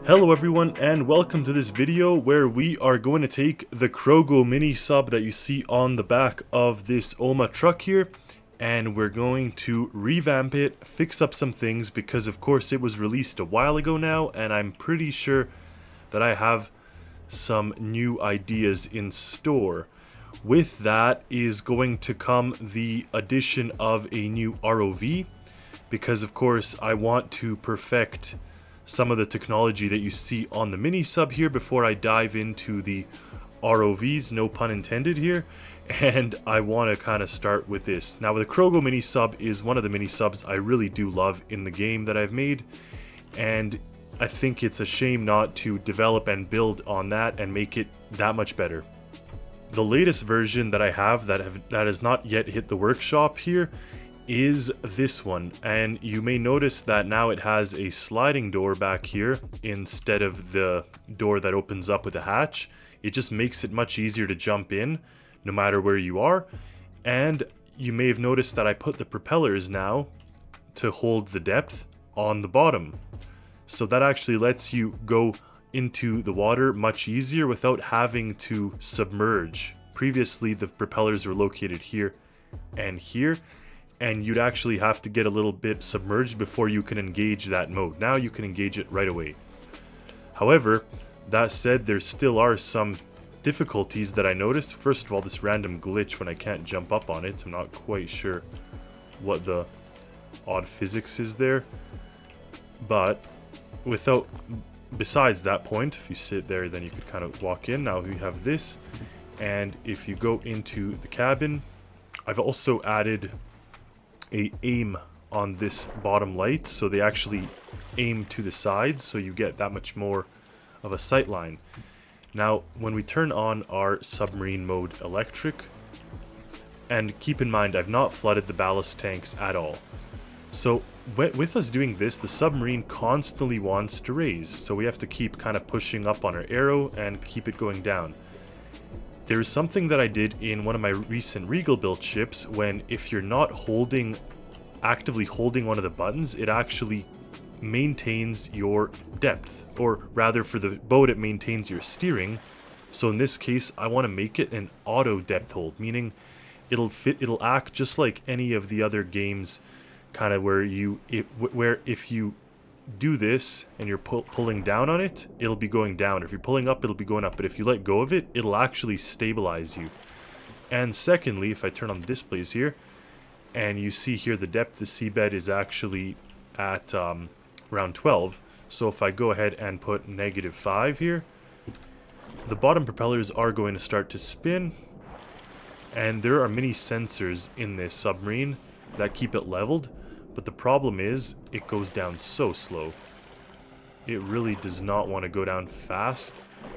Hello everyone and welcome to this video where we are going to take the Krogo mini sub that you see on the back of this OMA truck here, and we're going to revamp it, fix up some things because of course it was released a while ago now, and I'm pretty sure that I have some new ideas in store. With that is going to come the addition of a new ROV, because of course I want to perfect some of the technology that you see on the mini sub here before I dive into the ROVs, no pun intended here, and I want to kind of start with this. Now the Krogo mini sub is one of the mini subs I really do love in the game that I've made, and I think it's a shame not to develop and build on that and make it that much better. The latest version that I have that has not yet hit the workshop here is this one, and you may notice that now it has a sliding door back here instead of the door that opens up with a hatch. It just makes it much easier to jump in no matter where you are. And you may have noticed that I put the propellers now to hold the depth on the bottom, so that actually lets you go into the water much easier without having to submerge. Previously the propellers were located here and here, and you'd actually have to get a little bit submerged before you can engage that mode. Now you can engage it right away. However, that said, there still are some difficulties that I noticed. First of all, this random glitch when I can't jump up on it. I'm not quite sure what the odd physics is there. But besides that point, if you sit there, then you could kind of walk in. Now you have this, and if you go into the cabin, I've also added a aim on this bottom light, so they actually aim to the sides, so you get that much more of a sight line. Now when we turn on our submarine mode electric, and keep in mind I've not flooded the ballast tanks at all, so with us doing this, the submarine constantly wants to raise, so we have to keep kind of pushing up on our arrow and keep it going down. There is something that I did in one of my recent Regal built ships, when if you're not actively holding one of the buttons, it actually maintains your depth, or rather for the boat it maintains your steering. So in this case I want to make it an auto depth hold, meaning it'll act just like any of the other games, kind of where if you do this and you're pulling down on it, it'll be going down. If you're pulling up, it'll be going up. But if you let go of it, it'll actually stabilize you. And secondly, if I turn on the displays here, and you see here the depth of the seabed is actually at around 12. So if I go ahead and put -5 here, the bottom propellers are going to start to spin. And there are many sensors in this submarine that keep it leveled. But the problem is, it goes down so slow. It really does not want to go down fast.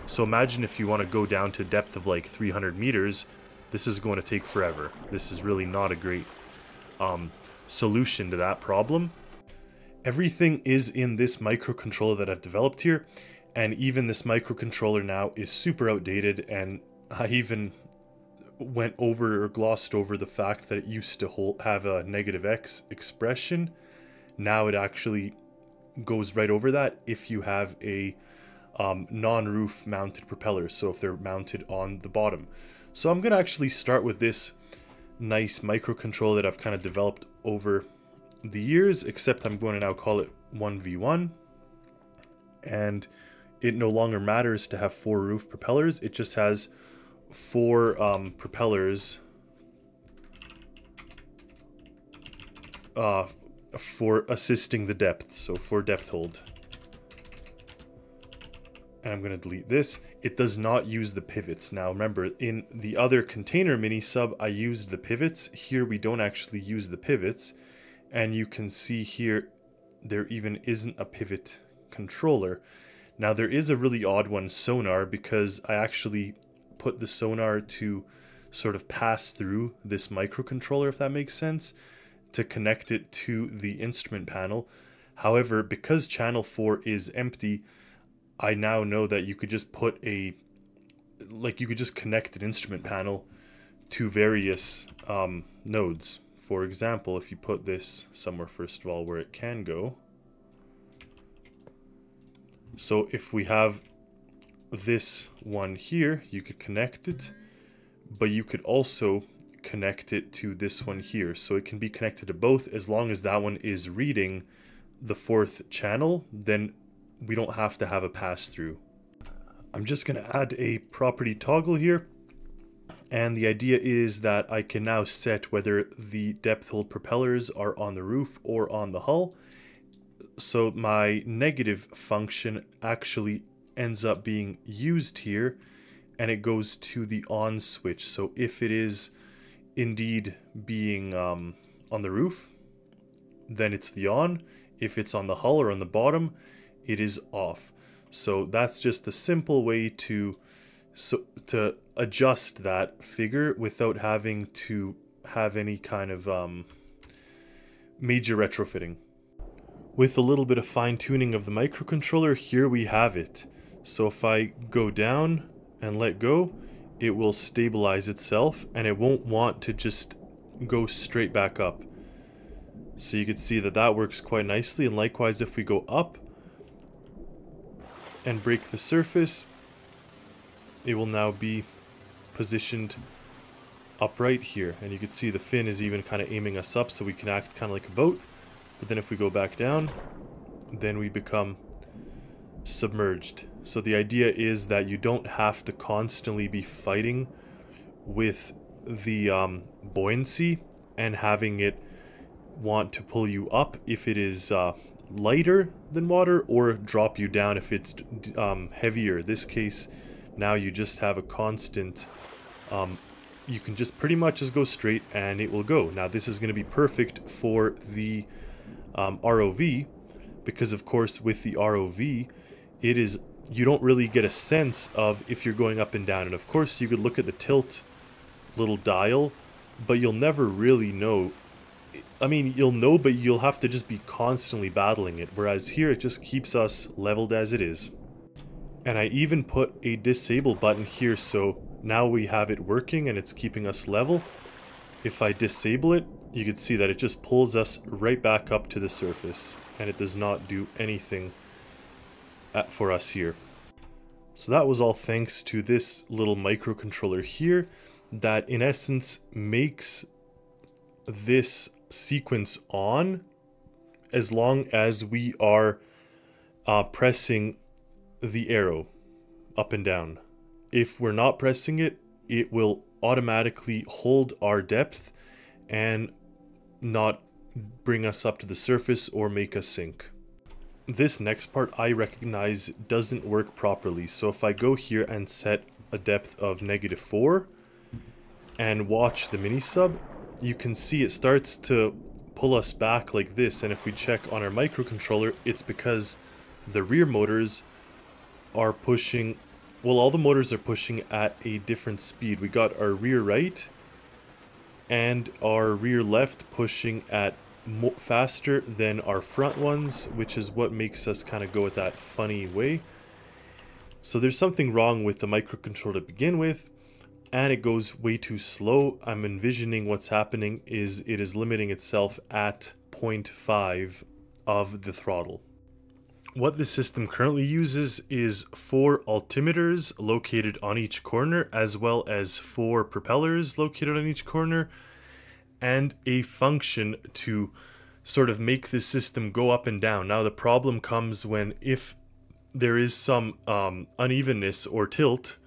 So imagine if you want to go down to a depth of like 300 meters, this is going to take forever. This is really not a great solution to that problem. Everything is in this microcontroller that I've developed here, and even this microcontroller now is super outdated, and I even went over or glossed over the fact that it used to have a -X expression. Now it actually goes right over that if you have a non-roof mounted propeller, so if they're mounted on the bottom. So I'm gonna actually start with this nice microcontroller that I've kind of developed over the years, except I'm going to now call it 1v1, and it no longer matters to have 4 roof propellers. It just has 4 propellers for assisting the depth, so for depth hold. And I'm going to delete this. It does not use the pivots. Now remember, in the other container mini sub I used the pivots. Here we don't actually use the pivots, and you can see here there even isn't a pivot controller. Now there is a really odd one, sonar, because I actually put the sonar to sort of pass through this microcontroller, if that makes sense, to connect it to the instrument panel. However, because channel 4 is empty, I now know that you could just put you could just connect an instrument panel to various nodes. For example, if you put this somewhere, first of all, where it can go, So if we have this one here, you could connect it, but you could also connect it to this one here. So it can be connected to both as long as that one is reading the fourth channel, then we don't have to have a pass-through. I'm just going to add a property toggle here, and the idea is that I can now set whether the depth hold propellers are on the roof or on the hull. So my negative function actually ends up being used here, and it goes to the on switch. So if it is indeed being on the roof, then it's the on. If it's on the hull or on the bottom, it is off. So that's just a simple way to adjust that figure without having to have any kind of major retrofitting. With a little bit of fine-tuning of the microcontroller, here we have it. So if I go down and let go, it will stabilize itself and it won't want to just go straight back up. So you can see that that works quite nicely, and likewise if we go up and break the surface, it will now be positioned upright here, and you can see the fin is even kind of aiming us up so we can act kind of like a boat. But then if we go back down, then we become submerged. So the idea is that you don't have to constantly be fighting with the buoyancy and having it want to pull you up if it is lighter than water, or drop you down if it's heavier. In this case, now you just have a constant, you can just pretty much just go straight and it will go. Now this is going to be perfect for the ROV, because of course with the ROV, it is, you don't really get a sense of if you're going up and down. And of course you could look at the tilt little dial, but you'll never really know. I mean, you'll know, but you'll have to just be constantly battling it. Whereas here, it just keeps us leveled as it is. And I even put a disable button here, so now we have it working and it's keeping us level. If I disable it, you can see that it just pulls us right back up to the surface, and it does not do anything for us here. So that was all thanks to this little microcontroller here that in essence makes this sequence on as long as we are pressing the arrow up and down. If we're not pressing it, it will automatically hold our depth and not bring us up to the surface or make us sink. This next part I recognize doesn't work properly, so if I go here and set a depth of -4 and watch the MINISUB, you can see it starts to pull us back like this, and if we check on our microcontroller, it's because the rear motors are pushing, well, all the motors are pushing at a different speed. We got our rear right and our rear left pushing at faster than our front ones, which is what makes us kind of go at that funny way. So there's something wrong with the microcontroller to begin with, and it goes way too slow. I'm envisioning what's happening is it is limiting itself at 0.5 of the throttle. What the system currently uses is 4 altimeters located on each corner, as well as 4 propellers located on each corner, and a function to sort of make the system go up and down. Now the problem comes when if there is some unevenness or tilt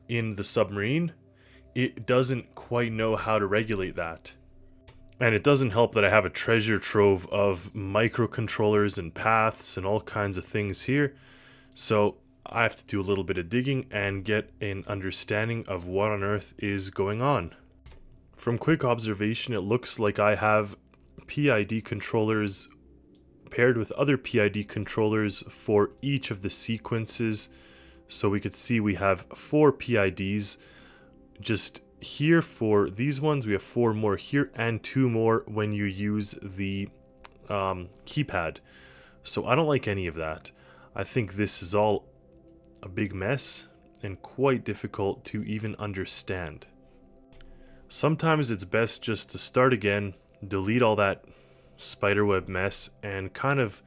in the submarine, it doesn't quite know how to regulate that. And it doesn't help that I have a treasure trove of microcontrollers and paths and all kinds of things here. So I have to do a little bit of digging and get an understanding of what on earth is going on. From quick observation, it looks like I have PID controllers paired with other PID controllers for each of the sequences. So we could see we have 4 PIDs just here for these ones. We have 4 more here and 2 more when you use the keypad. So I don't like any of that. I think this is all a big mess and quite difficult to even understand. Sometimes it's best just to start again, delete all that spiderweb mess, and kind of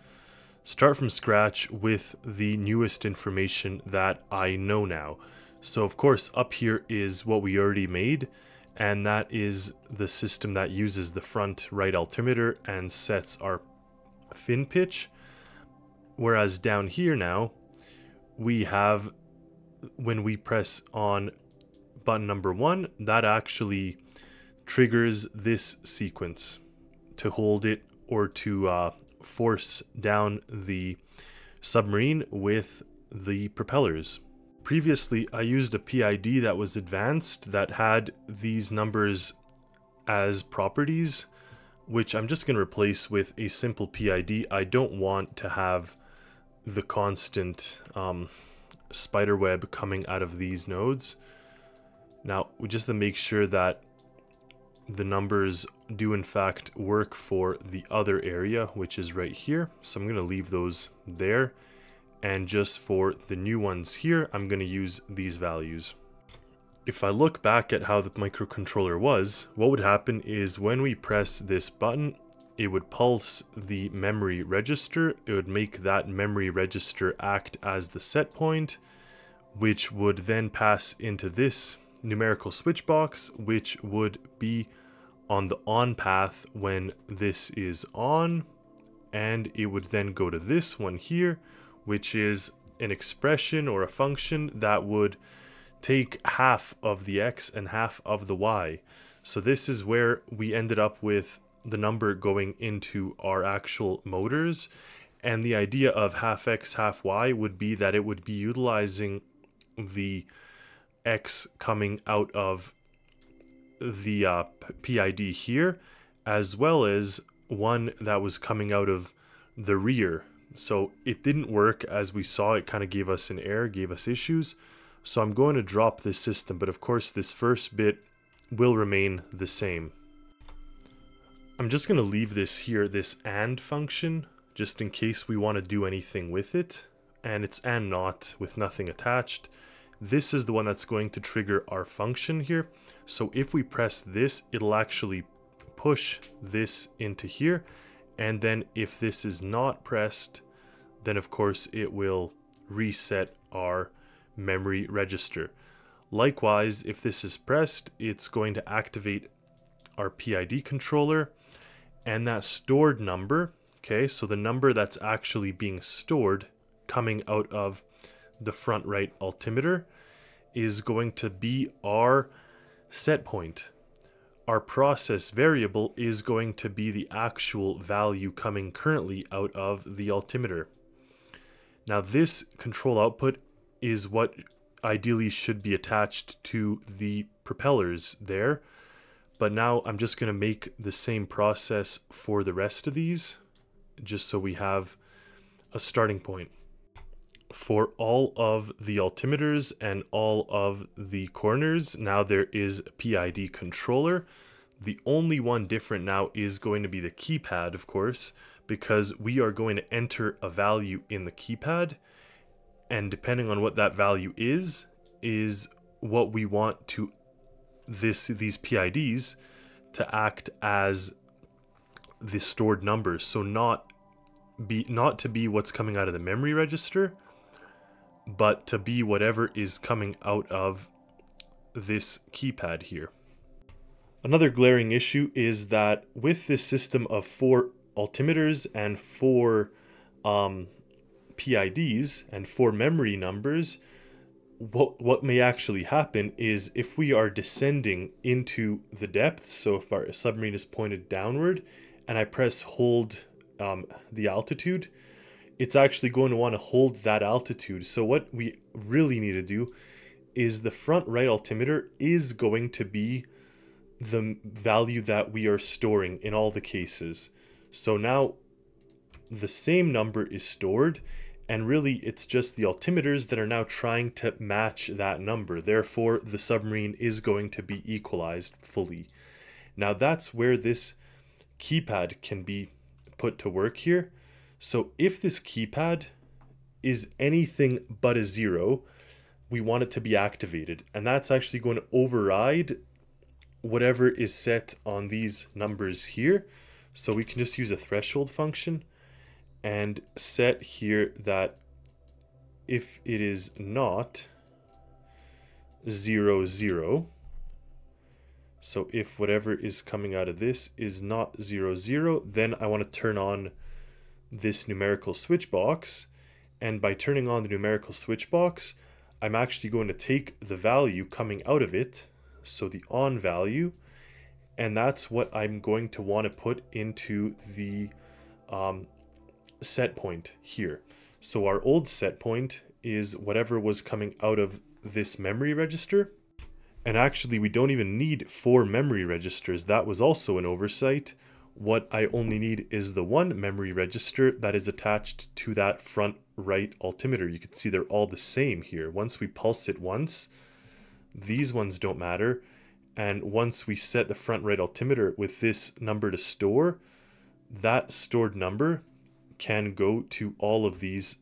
start from scratch with the newest information that I know now. So of course up here is what we already made, and that is the system that uses the front right altimeter and sets our fin pitch. Whereas down here now, we have, when we press on button number 1, that actually triggers this sequence to hold it or to force down the submarine with the propellers. Previously, I used a PID that was advanced that had these numbers as properties, which I'm just going to replace with a simple PID. I don't want to have the constant spider web coming out of these nodes. Now, just to make sure that the numbers do in fact work for the other area, which is right here. So I'm going to leave those there. And just for the new ones here, I'm going to use these values. If I look back at how the microcontroller was, what would happen is when we press this button, it would pulse the memory register. It would make that memory register act as the set point, which would then pass into this numerical switch box, which would be on the on path when this is on, and it would then go to this one here, which is an expression or a function that would take half of the x and half of the y. So this is where we ended up with the number going into our actual motors, and the idea of half x half y would be that it would be utilizing the x coming out of the PID here, as well as one that was coming out of the rear. So it didn't work, as we saw. It kind of gave us an error, gave us issues. So I'm going to drop this system, but of course this first bit will remain the same. I'm just going to leave this here, this AND function, just in case we want to do anything with it. And it's AND NOT with nothing attached. This is the one that's going to trigger our function here. So if we press this, it'll actually push this into here. And then if this is not pressed, then of course it will reset our memory register. Likewise, if this is pressed, it's going to activate our PID controller, and that stored number, okay, so the number that's actually being stored coming out of the front right altimeter is going to be our set point. Our process variable is going to be the actual value coming currently out of the altimeter. Now this control output is what ideally should be attached to the propellers there, but now I'm just going to make the same process for the rest of these, just so we have a starting point. For all of the altimeters and all of the corners, now there is a PID controller. The only one different now is going to be the keypad, of course, because we are going to enter a value in the keypad, and depending on what that value is what we want to these PIDs to act as the stored numbers. So not to be what's coming out of the memory register, but to be whatever is coming out of this keypad here. Another glaring issue is that with this system of 4 altimeters and 4 PIDs and 4 memory numbers, what may actually happen is if we are descending into the depths, so if our submarine is pointed downward and I press hold the altitude, it's actually going to want to hold that altitude. So what we really need to do is the front right altimeter is going to be the value that we are storing in all the cases. So now the same number is stored, and really it's just the altimeters that are now trying to match that number. Therefore, the submarine is going to be equalized fully. Now that's where this keypad can be put to work here. So if this keypad is anything but a 0, we want it to be activated, and that's actually going to override whatever is set on these numbers here. So we can just use a threshold function, and set here that if it is not 0, 0, so if whatever is coming out of this is not 0, 0, then I want to turn on this numerical switch box. And by turning on the numerical switch box, I'm actually going to take the value coming out of it, so the on value, and that's what I'm going to want to put into the set point here. So our old set point is whatever was coming out of this memory register. And actually we don't even need 4 memory registers. That was also an oversight. What I only need is the 1 memory register that is attached to that front right altimeter. You can see they're all the same here. Once we pulse it once, these ones don't matter. And once we set the front right altimeter with this number to store, that stored number can go to all of these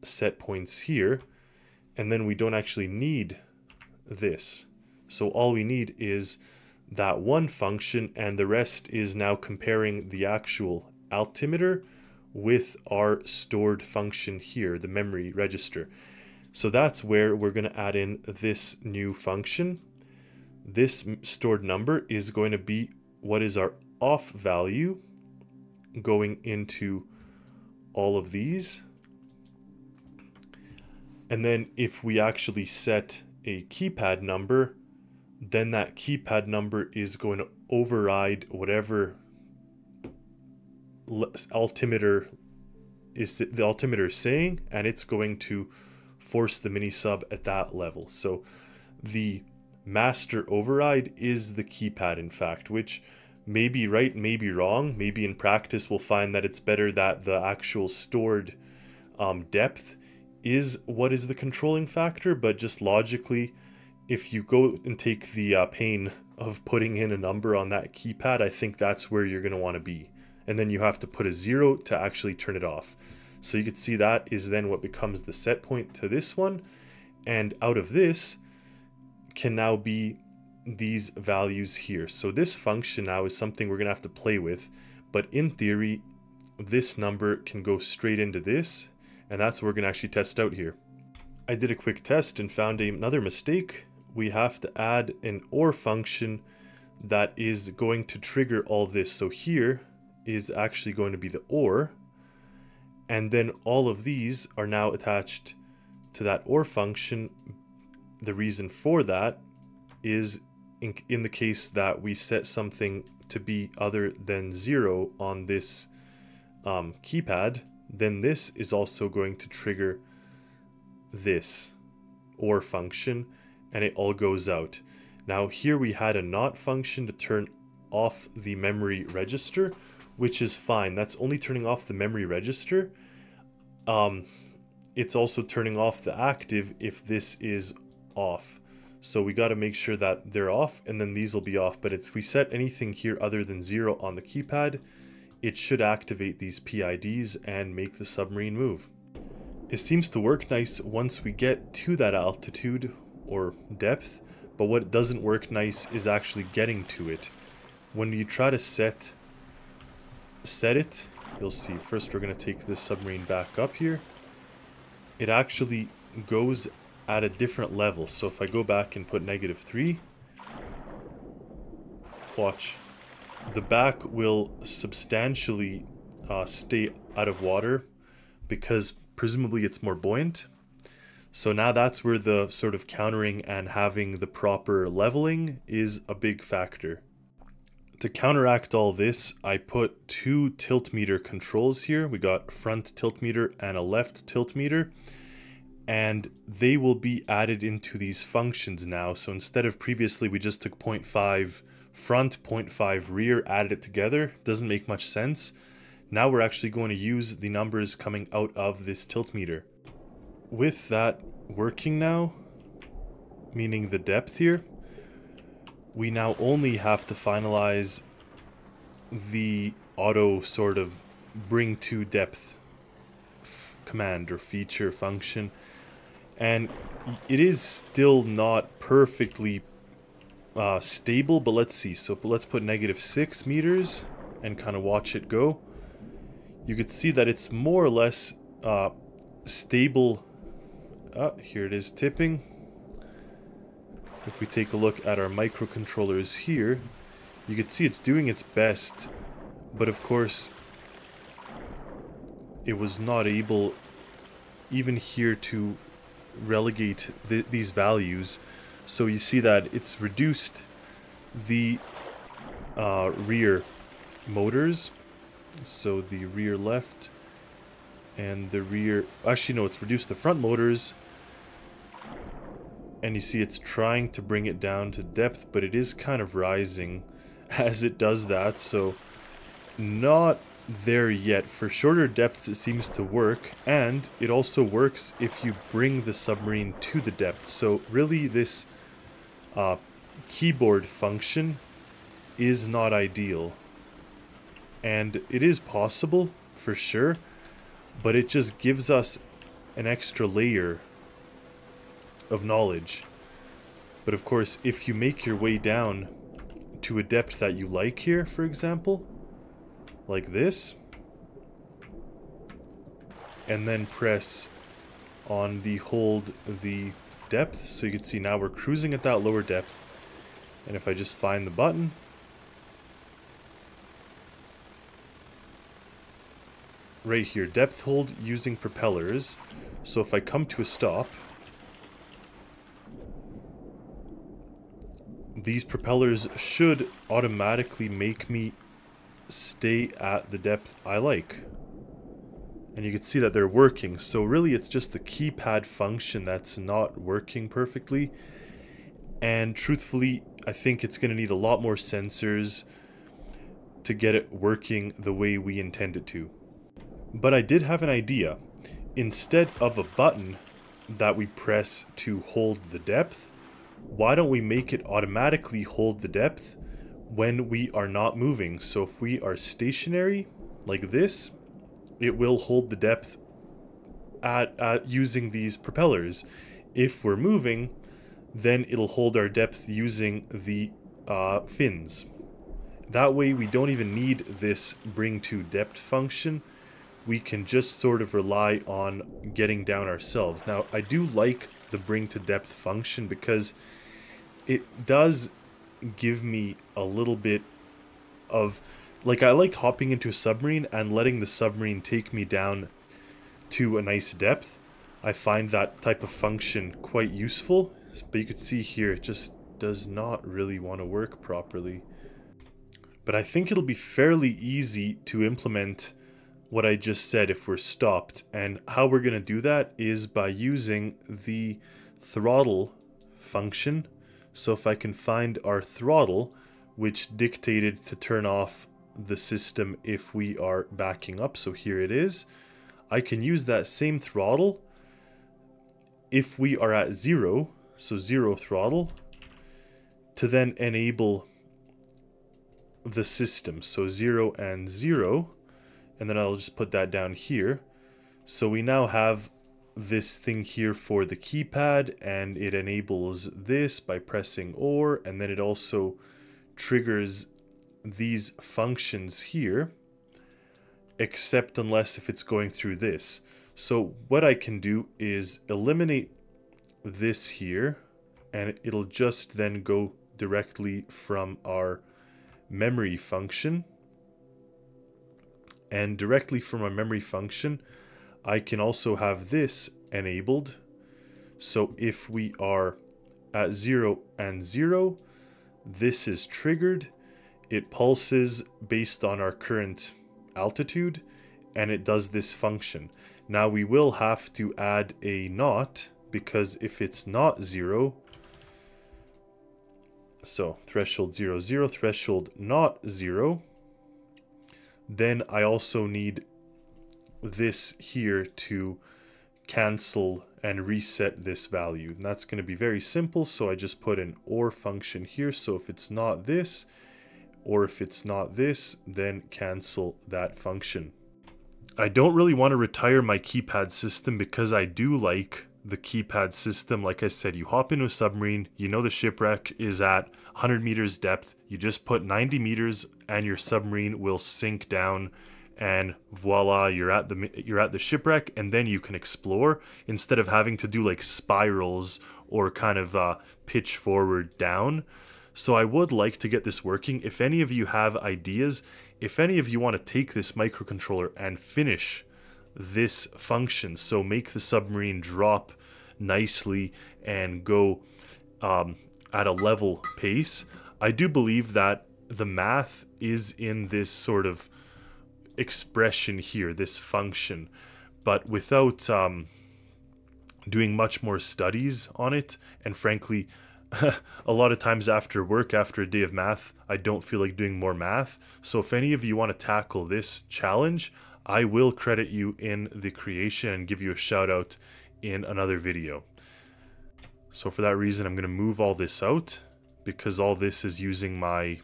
set points here. And then we don't actually need this. So all we need is that 1 function, and the rest is now comparing the actual altimeter with our stored function here, the memory register. So that's where we're going to add in this new function. This stored number is going to be what is our off value going into all of these. And then if we actually set a keypad number, then that keypad number is going to override whatever altimeter is the altimeter is saying, and it's going to force the MINISUB at that level. So the master override is the keypad, in fact, which may be right, may be wrong. Maybe in practice we'll find that it's better that the actual stored depth is what is the controlling factor, but just logically, if you go and take the pain of putting in a number on that keypad, I think that's where you're going to want to be. And then you have to put a 0 to actually turn it off. So you can see that is then what becomes the set point to this one. And out of this can now be these values here. So this function now is something we're going to have to play with. But in theory, this number can go straight into this. And that's what we're going to actually test out here. I did a quick test and found another mistake. We have to add an OR function that is going to trigger all this. So here is actually going to be the OR, and then all of these are now attached to that OR function. The reason for that is in the case that we set something to be other than 0 on this keypad, then this is also going to trigger this OR function, and it all goes out. Now here we had a NOT function to turn off the memory register, which is fine. That's only turning off the memory register. It's also turning off the active if this is off. So we got to make sure that they're off, and then these will be off. But if we set anything here other than 0 on the keypad, it should activate these PIDs and make the submarine move. It seems to work nice once we get to that altitude or depth, but what doesn't work nice is actually getting to it. When you try to set it, you'll see. First we're going to take this submarine back up here. It actually goes at a different level. So if I go back and put -3, watch, the back will substantially stay out of water because presumably it's more buoyant. So now that's where the sort of countering and having the proper leveling is a big factor. To counteract all this, I put 2 tilt meter controls here. We got front tilt meter and a left tilt meter, and they will be added into these functions now. So instead of previously we just took 0.5 front, 0.5 rear, added it together, doesn't make much sense. Now we're actually going to use the numbers coming out of this tilt meter. With that working now, meaning the depth here, we now only have to finalize the auto sort of bring to depth command or feature function. And it is still not perfectly stable, but let's see. So let's put -6 meters and kind of watch it go. you could see that it's more or less stable. Here it is tipping. If we take a look at our microcontrollers here, you can see it's doing its best, but of course it was not able even here to relegate these values. So you see that it's reduced the rear motors, so the rear left and the rear, actually no, it's reduced the front motors, and you see it's trying to bring it down to depth, but it is kind of rising as it does that, so not there yet. For shorter depths it seems to work, and it also works if you bring the submarine to the depth. So really this keyboard function is not ideal, and it is possible for sure, but it just gives us an extra layer of knowledge. But of course, if you make your way down to a depth that you like here, for example, like this, and then press on the hold the depth, so you can see now we're cruising at that lower depth, and if I just find the button, right here, depth hold using propellers. So if I come to a stop, these propellers should automatically make me stay at the depth I like. And you can see that they're working. So really it's just the keypad function that's not working perfectly. And truthfully, I think it's going to need a lot more sensors to get it working the way we intend it to. But I did have an idea. Instead of a button that we press to hold the depth, why don't we make it automatically hold the depth when we are not moving? So if we are stationary, like this, it will hold the depth at using these propellers. If we're moving, then it'll hold our depth using the fins. That way we don't even need this bring to depth function. We can just sort of rely on getting down ourselves. Now, I do like the bring to depth function because it does give me a little bit of, like, I like hopping into a submarine and letting the submarine take me down to a nice depth. I find that type of function quite useful, but you can see here it just does not really want to work properly. But I think it'll be fairly easy to implement what I just said if we're stopped, and how we're going to do that is by using the throttle function. So if I can find our throttle, which dictated to turn off the system if we are backing up, so here it is, I can use that same throttle if we are at 0, so 0 throttle, to then enable the system, so 0 and 0. And then I'll just put that down here. So we now have this thing here for the keypad, and it enables this by pressing OR, and then it also triggers these functions here, except unless if it's going through this. So what I can do is eliminate this here, and it'll just then go directly from our memory function. And directly from a memory function, I can also have this enabled. So if we are at 0 and 0, this is triggered. It pulses based on our current altitude, and it does this function. Now we will have to add a not, because if it's not 0, so threshold 0, 0, threshold not 0, then I also need this here to cancel and reset this value. And that's going to be very simple, so I just put an OR function here. So if it's not this, or if it's not this, then cancel that function. I don't really want to retire my keypad system because I do like the keypad system. Like I said, you hop into a submarine, you know the shipwreck is at 100 meters depth, you just put 90 meters and your submarine will sink down and voila, you're at the shipwreck, and then you can explore instead of having to do like spirals or kind of pitch forward down. So I would like to get this working. If any of you have ideas, if any of you want to take this microcontroller and finish this function, so make the submarine drop nicely and go at a level pace, I do believe that the math is in this sort of expression here, this function, but without doing much more studies on it, and frankly a lot of times after work, after a day of math, I don't feel like doing more math. So if any of you want to tackle this challenge, I will credit you in the creation and give you a shout out in another video. So for that reason, I'm going to move all this out, because all this is using my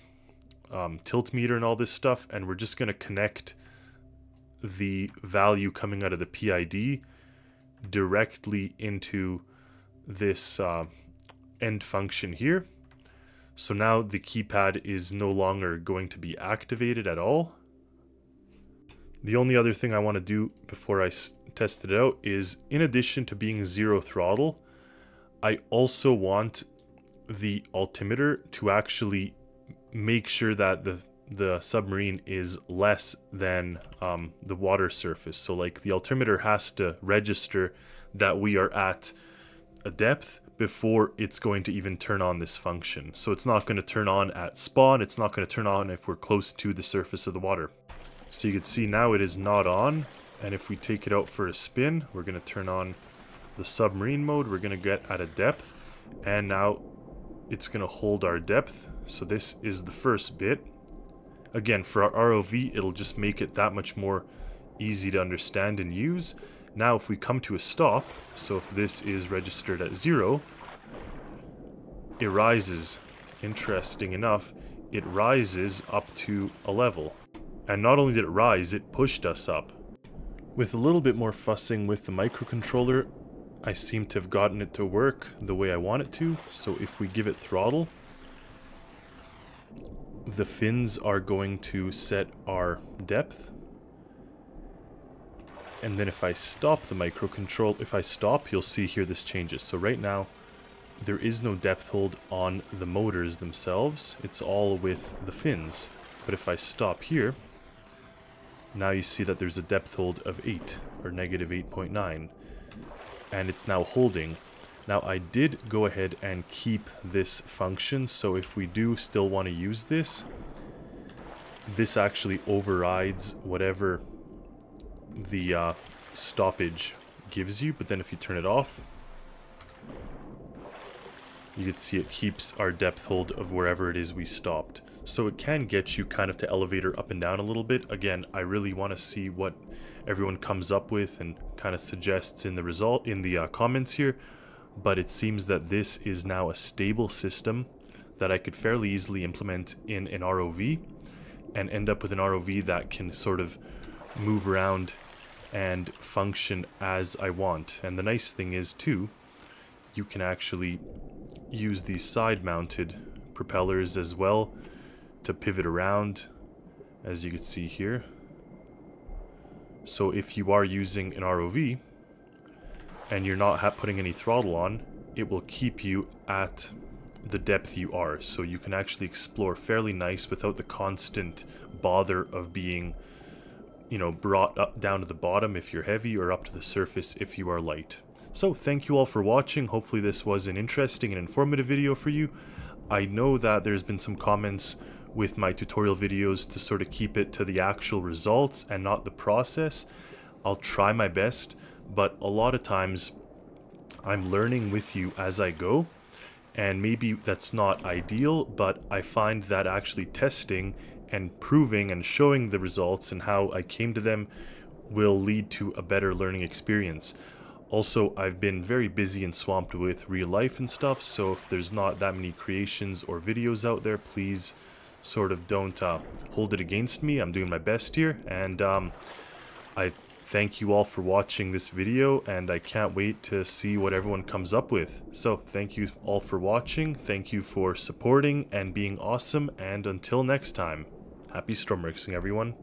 tilt meter and all this stuff, and we're just going to connect the value coming out of the PID directly into this end function here. So now the keypad is no longer going to be activated at all. The only other thing I want to do before I test it out is, in addition to being 0 throttle, I also want the altimeter to actually make sure that the submarine is less than the water surface. So like the altimeter has to register that we are at a depth before it's going to even turn on this function. So it's not going to turn on at spawn, it's not going to turn on if we're close to the surface of the water. So you can see now it is not on, and if we take it out for a spin, we're going to turn on the submarine mode, we're going to get at a depth, and now it's going to hold our depth. So this is the first bit. Again, for our ROV, it'll just make it that much more easy to understand and use. Now if we come to a stop, so if this is registered at 0, it rises. Interesting enough, it rises up to a level. And not only did it rise, it pushed us up. With a little bit more fussing with the microcontroller, I seem to have gotten it to work the way I want it to. So if we give it throttle, the fins are going to set our depth. And then if I stop the microcontroller, if I stop, you'll see here this changes. So right now, there is no depth hold on the motors themselves. It's all with the fins. But if I stop here, now you see that there's a depth hold of 8, or negative 8.9. And it's now holding. Now I did go ahead and keep this function, so if we do still want to use this, this actually overrides whatever the stoppage gives you. But then if you turn it off, you can see it keeps our depth hold of wherever it is we stopped. So it can get you kind of to elevator up and down a little bit. Again, I really want to see what everyone comes up with and kind of suggests in the comments here. But it seems that this is now a stable system that I could fairly easily implement in an ROV and end up with an ROV that can sort of move around and function as I want. And the nice thing is too, you can actually use these side-mounted propellers as well to pivot around, as you can see here. So if you are using an ROV and you're not putting any throttle on, it will keep you at the depth you are. So you can actually explore fairly nice without the constant bother of being, you know, brought up down to the bottom if you're heavy or up to the surface if you are light. So thank you all for watching. Hopefully this was an interesting and informative video for you. I know that there's been some comments with my tutorial videos to sort of keep it to the actual results and not the process. I'll try my best, but a lot of times I'm learning with you as I go, and maybe that's not ideal, but I find that actually testing and proving and showing the results and how I came to them will lead to a better learning experience. Also, I've been very busy and swamped with real life and stuff, so if there's not that many creations or videos out there, please sort of don't hold it against me. I'm doing my best here, and I thank you all for watching this video, and I can't wait to see what everyone comes up with. So thank you all for watching, thank you for supporting and being awesome, and until next time, happy Stormworksing everyone.